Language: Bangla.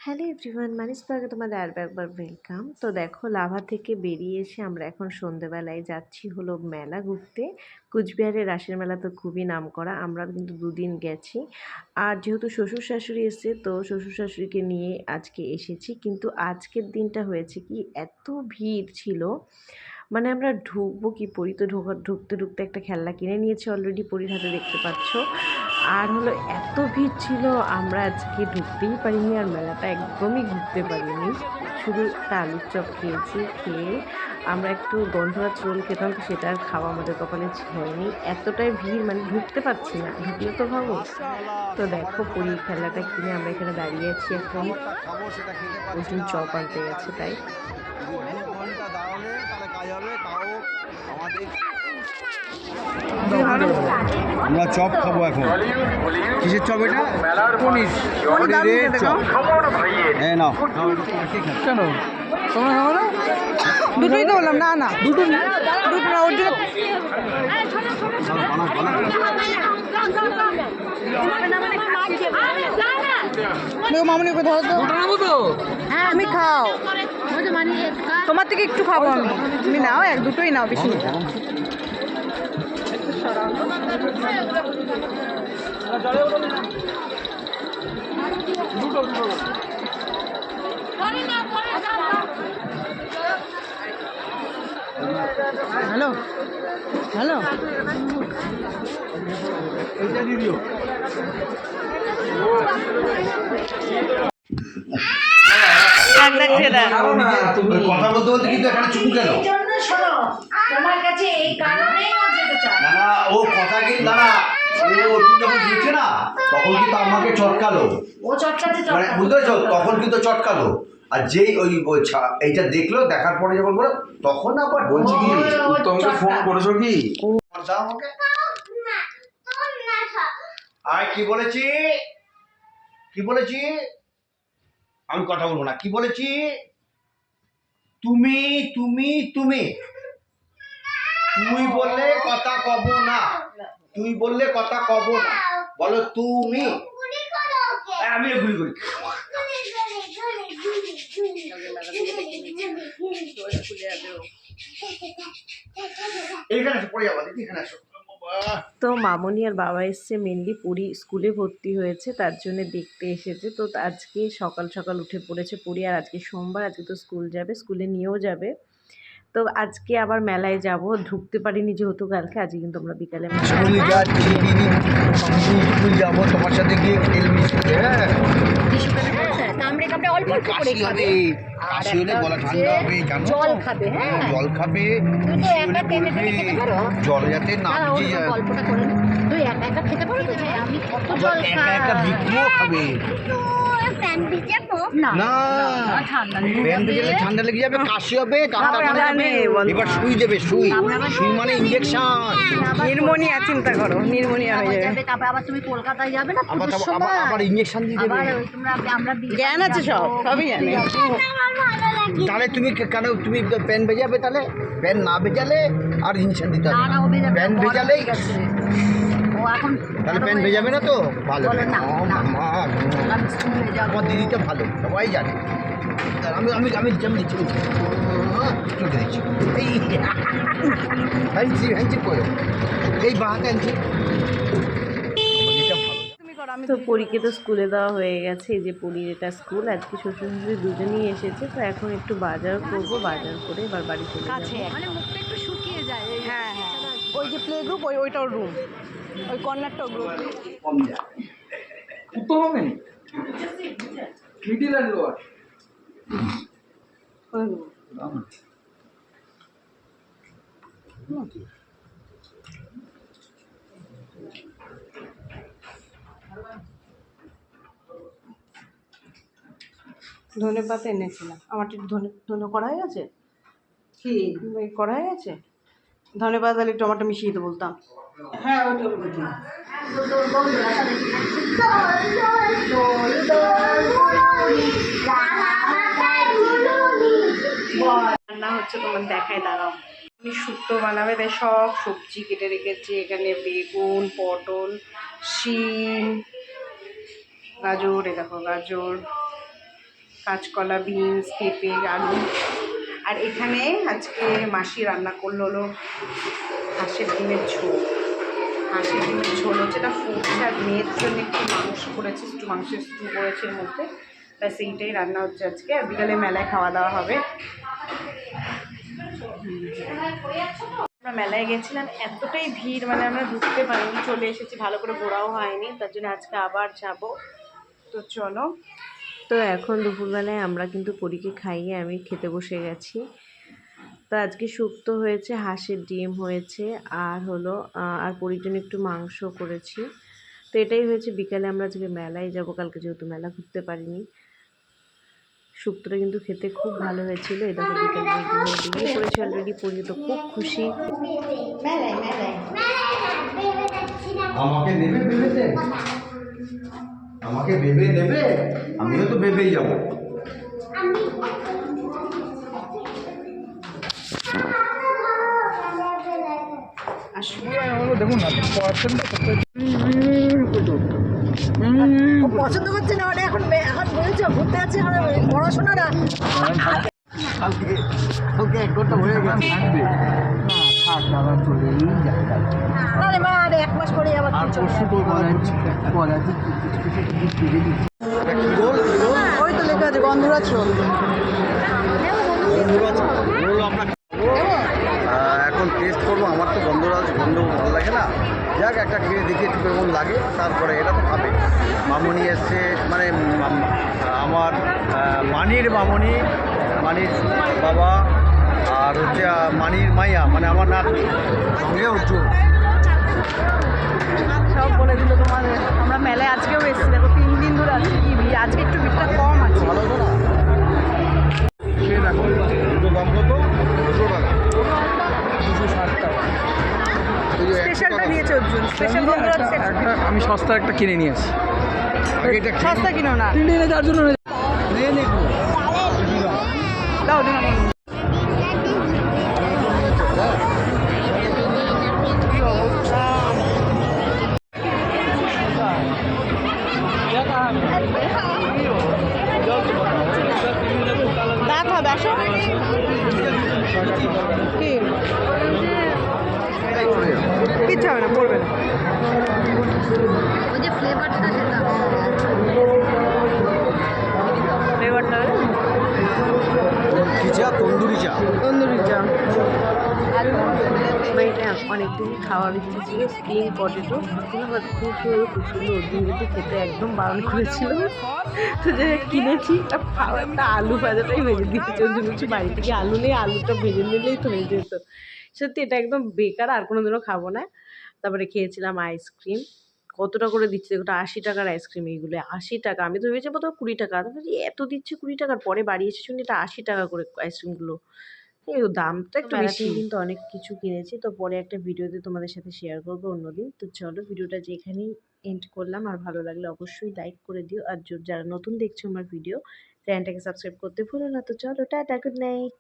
হ্যালো এভরিওয়ান, মানিস ব্লগে তোমাদের আরও একবার ওয়েলকাম। তো দেখো, লাভা থেকে বেরিয়ে এসে আমরা এখন সন্ধেবেলায় যাচ্ছি হলো মেলা ঘুরতে। কুচবিহারের রাসের মেলা তো খুবই নামকরা, আমরা কিন্তু দুদিন গেছি। আর যেহেতু শ্বশুর শাশুড়ি এসেছে, তো শ্বশুর শাশুড়িকে নিয়ে আজকে এসেছি। কিন্তু আজকের দিনটা হয়েছে কি, এত ভিড় ছিল, মানে আমরা ঢুকবো কি, পরি তো ঢুকতে ঢুকতে একটা খেলনা কিনে নিয়েছি অলরেডি, পরির হাতে দেখতে পাচ্ছ। আর হলো এত ভিড় ছিল, আমরা আজকে ঢুকতেই পারিনি, আর মেলাটা একদমই ঘুরতে পারিনি। শুধু একটা আলুর চপ খেয়েছি, খেয়ে আমরা একটু গন্ধরাজ রোল খেতাম, তো সেটা আর খাওয়া আমাদের কপালে হয়নি। এতটাই ভিড়, মানে ঢুকতে পারছি না, ঢুকলে তো ভাবো। তো দেখো, পরি খেলাটা কিনে আমরা এখানে দাঁড়িয়ে আছি এখন। অর্জুন চপ আনতে গেছে তাই। আমরা চপ খাবো এখন। কিসের চপ এটা? পনির চপ। হ্যাঁ নাও। কেন তোমরা খাবো না? দুটোই তো বললাম। না না, দুটো না, ওর জন্য মামনি ওকে ধরো তো। হ্যাঁ আমি খাও, তোমার থেকে একটু খাবো আমি। তুমি নাও, এক দুটোই নাও, বেশি না। হ্যালো হ্যালো, কথা বলতে বলতে কিন্তু এখানে চুপ কেন? তোমার কাছে এই কারণেই ও যেতে চায় না না, ও কথা কি দাঁড়া, ও যখন দিচ্ছে না তখন কিন্তু আমাকে চটকালো। ও চটকাতে মানে বুঝতে পারছো, তখন কিন্তু চটকালো। আর যেই ওই এইটা দেখলো, দেখার পরে যখন বলো, তখন আবার বলছি কি, তোমাকে ফোন করেছো কি? দাও আমাকে। আর কি বলেছি, কি বলেছি? আমি কথা বলবো না। কি বলেছি? তুমি তুমি তুমি তুই বললে কথা কব না, তুই বললে কথা কব না, বলো তুমি। আমি ঘুরি ঘুরি এইখানে পড়ে যাবো, দেখি এখানে আসো। তো মামনি আর বাবা এসছে, মেনলি পরি স্কুলে ভর্তি হয়েছে তার জন্য দেখতে এসেছে। তো আজকে সকাল সকাল উঠে পড়েছে পরি, আর আজকে সোমবার, আজকে তো স্কুল যাবে, স্কুলে নিয়েও যাবে। তো আজকে আবার মেলায় যাব, ঢুকতে পারিনি যেহেতু কালকে। আজকে কিন্তু আমরা বিকালে স্কুল যাচ্ছি দিদি, স্কুল যাবো তোমার সাথে গিয়ে খেলবি। হ্যাঁ কাশি হবে, কাশি হলে গলা ঠান্ডা হবে, জানো? জল খাবে। হ্যাঁ জল খাবে, জল যাতে না ভিজে যায়। গল্পটা করে তুই একা একা খেতে পারো তো? আমি কত জল একা একা বিক্রিও খাবে না, প্যান ভিজে ঠান্ডা লেগে যাবে, কাশি হবে, এবার সুই দেবে। সুই সুই মানে ইঞ্জেকশন। নির্মোনিয়া, চিন্তা করো, নির্মোনিয়া হয়ে যাবে। তারপর আবার তুমি কলকাতায় যাবে না, আবার আবার ইঞ্জেকশন দিয়ে দেবে। আমরা জ্ঞান আছে, সবই জানি। তাহলে তুমি কেন তুমি প্যান ভেজাবে? তাহলে প্যান না ভেজালে আর ইঞ্জেকশন দিতে হবে। প্যান ভেজালেই ও এখন তাহলে প্যান ভেজাবে না তো? ভালো। বলে না, আমার দিদিটা ভালো, সবাই জানে। আমি আমি আমি দিচ্ছি চোখে দিচ্ছি, এই হ্যান্সি হ্যান্সি করো, এই বাহাতে হ্যান্সি। তো পরীকে তো স্কুলে দেওয়া হয়ে গেছে। এই যে পরীর এটা স্কুল। আজকে শ্বশুর শাশুড়ি দুজনেই এসেছে, তো এখন একটু বাজার করব, বাজার করে এবার বাড়ি চলে যাবো। মানে মুখটা একটু শুকিয়ে যায়। হ্যাঁ হ্যাঁ, ওই যে প্লে গ্রুপ, ওইটাও রুম, ওই কর্নারটাও গ্রুপ। উত্তর হবে না, মিডিল আর লোয়ার। ধনে পাতা এনেছিলাম, আমার একটু ধনে ধনে করা হয়ে গেছে। কি করা হয়ে গেছে? ধনে পাতা তাহলে টমেটো মিশিয়ে দিতে বলতাম। হ্যাঁ রান্না হচ্ছে, তোমার দেখায়, দাঁড়াও। তুমি শুক্তো বানাবে, তাই সব সবজি কেটে রেখেছি এখানে, বেগুন, পটল, শিম, গাজর, এ দেখো গাজর, কাঁচকলা, বিনস, পেঁপে, আলু। আর এখানে আজকে মাসি রান্না করলো হলো হাঁসের ডিমের ঝোল। হাঁসের ডিমের ঝোল হচ্ছে, এটা ফুটছে, আর মেয়ের জন্য একটু মাংস করেছে, একটু মাংসের স্টু করেছে এর মধ্যে। ব্যাস এইটাই রান্না হচ্ছে আজকে। আর বিকালে মেলায় খাওয়া দাওয়া হবে। আমরা মেলায় গেছিলাম, এতটাই ভিড়, মানে আমরা ঢুকতে পারিনি, চলে এসেছি, ভালো করে ঘোরাও হয়নি, তার জন্য আজকে আবার যাব। তো চলো। তো এখন দুপুরবেলায় আমরা কিন্তু পরীকে খাইয়ে আমি খেতে বসে গেছি। তো আজকে শুক্তো হয়েছে, হাঁসের ডিম হয়েছে, আর হলো আর পরীর জন্য একটু মাংস করেছি। তো এটাই হয়েছে। বিকালে আমরা আজকে মেলায় যাব, কালকে যেহেতু মেলা ঘুরতে পারিনি। শুক্তোটা কিন্তু খেতে খুব ভালো হয়েছিল। এই দেখো বিকেলে বেরিয়ে পড়েছে অলরেডি, পরি তো খুব খুশি। আমাকে নেবে ভেবেতে, আমাকে ভেবে নেবে, আমিও তো ভেবেই যাবো। দেখুন না পছন্দ করছে না, ওটা এখন এখন বলছো ঘুরতে যাচ্ছে, পড়াশোনাটা কালকে কালকে 1 ঘন্টা হয়ে গেছে। থাক আবার চলেই যায়। আরে মা, আরে 1 মাস পরে আবার আর পরশু তো কলেজে কিছু কিছু জিনিস পেরে দিচ্ছি। ওই তো লেখা আছে গন্ধরাজ রোল। রোল আমরা এখন টেস্ট করবো। আমার তো গন্ধরাজ গন্ধ ভালো লাগে না, যাক একটা খেয়ে দেখি একটু কেমন লাগে, তারপরে এটা তো খাবে। মামনি এসছে, মানে আমার মানির মামনি, মানির বাবা, আর হচ্ছে মানির মাইয়া, মানে আমার নাতনি, সঙ্গে উজ্জ্বল। সব বলে দিল তোমাদের। আমরা মেলায় আজকেও এসেছি, দেখো 3 দিন ধরে আজকে কি ভিড়, আজকে একটু ভিড়টা কম আছে। ভালো তো না, খেয়ে দেখো। দুটো দাম কত? 200 টাকা। 260 টাকা। এই যে 100 স্পেশালটা টাকা। দিয়েছে অর্জুন, স্পেশাল গন্ধরাজ সেট। আমি সস্তা একটা কিনে নিয়ে আসি। এটা খেয়ে সস্তা কিনো না, কিনে যার জন্য নিয়ে নে একটু। দাও দিন। দাঁত হবে, আসো। কি কিচ্ছু হবে না, পড়বে না। ওই যে ফ্লেভারটা সেটা ফ্লেভারটা কি চা? তন্দুরি চা। তন্দুরি চা। এটা অনেকদিন খাওয়ার ইচ্ছে ছিল, স্প্রিং পটেটো। আমার খুব সুন্দর অর্জুন কিন্তু খেতে একদম বারণ করেছিল। তো যে কিনেছি, একটা আলু ভাজাটাই ভেজে দিয়েছি। অর্জুন বলছি বাড়ি থেকে আলু নেই, আলুটা ভেজে নিলেই তো হয়ে যেত। সত্যি এটা একদম বেকার, আর কোনোদিনও খাবো না। তারপরে খেয়েছিলাম আইসক্রিম। কতটা করে দিচ্ছে ওটা? 80 টাকার আইসক্রিম। এইগুলো 80 টাকা। আমি তো ভেবেছি বোধহয় 20 টাকা। আমি বলছি এত দিচ্ছে 20 টাকার, পরে বাড়ি এসে শুনি এটা 80 টাকা করে আইসক্রিমগুলো। এই দামটা একটু বেশি। কিন্তু অনেক কিছু কিনেছি, তো পরে একটা ভিডিওতে তোমাদের সাথে শেয়ার করবো অন্যদিন। তো চলো ভিডিওটা যেখানেই এন্ড করলাম। আর ভালো লাগলে অবশ্যই লাইক করে দিও, আর যারা নতুন দেখছো আমার ভিডিও, চ্যানেলটাকে সাবস্ক্রাইব করতে ভুলো না। তো চলো, টাটা, গুড নাইট।